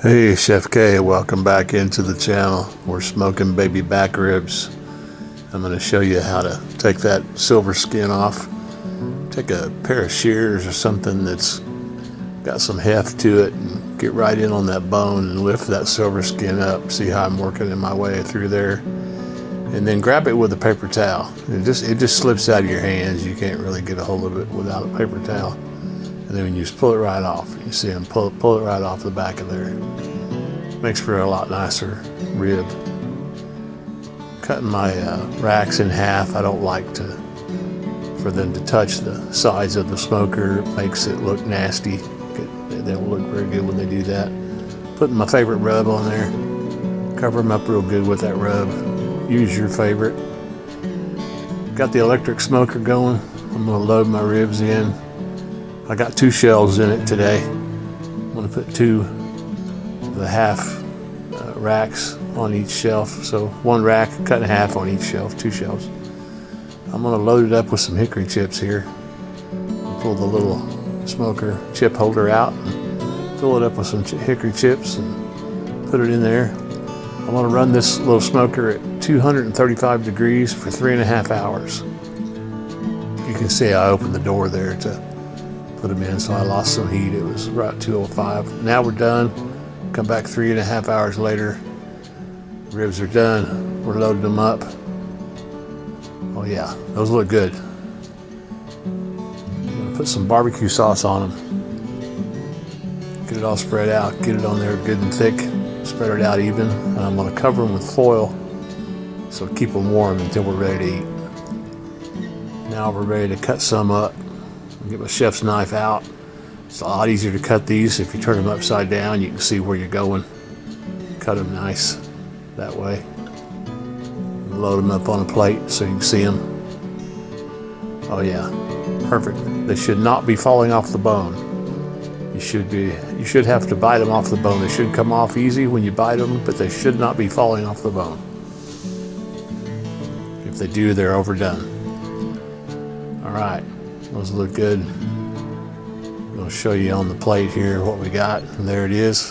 Hey, Chef K, welcome back into the channel. We're smoking baby back ribs. I'm going to show you how to take that silver skin off. Take a pair of shears or something that's got some heft to it and get right in on that bone and lift that silver skin up. See how I'm working in my way through there. And then grab it with a paper towel. It just slips out of your hands. You can't really get a hold of it without a paper towel. And then you just pull it right off. You see them pull it right off the back of there. Makes for a lot nicer rib. Cutting my racks in half. I don't like for them to touch the sides of the smoker. It makes it look nasty. They don't look very good when they do that. Putting my favorite rub on there. Cover them up real good with that rub. Use your favorite. Got the electric smoker going. I'm going to load my ribs in. I got 2 shelves in it today. I'm going to put 2 of the half racks on each shelf. So 1 rack cut in half on each shelf, 2 shelves. I'm going to load it up with some hickory chips here. Pull the little smoker chip holder out and fill it up with some hickory chips and put it in there. I'm going to run this little smoker at 235 degrees for 3.5 hours. You can see I opened the door there to put them in, so I lost some heat. It was right 205. Now we're done. Come back 3.5 hours later. Ribs are done. We're loading them up. Oh yeah, those look good. I'm gonna put some barbecue sauce on them. Get it all spread out. Get it on there good and thick. Spread it out even. And I'm gonna cover them with foil so keep them warm until we're ready to eat. Now we're ready to cut some up. Get my chef's knife out. It's a lot easier to cut these if you turn them upside down. You can see where you're going. Cut them nice that way. Load them up on a plate so you can see them. Oh yeah, perfect. They should not be falling off the bone. You should have to bite them off the bone. They should come off easy when you bite them, but they should not be falling off the bone. If they do, they're overdone. All right. Those look good. I'm going to show you on the plate here what we got. And there it is.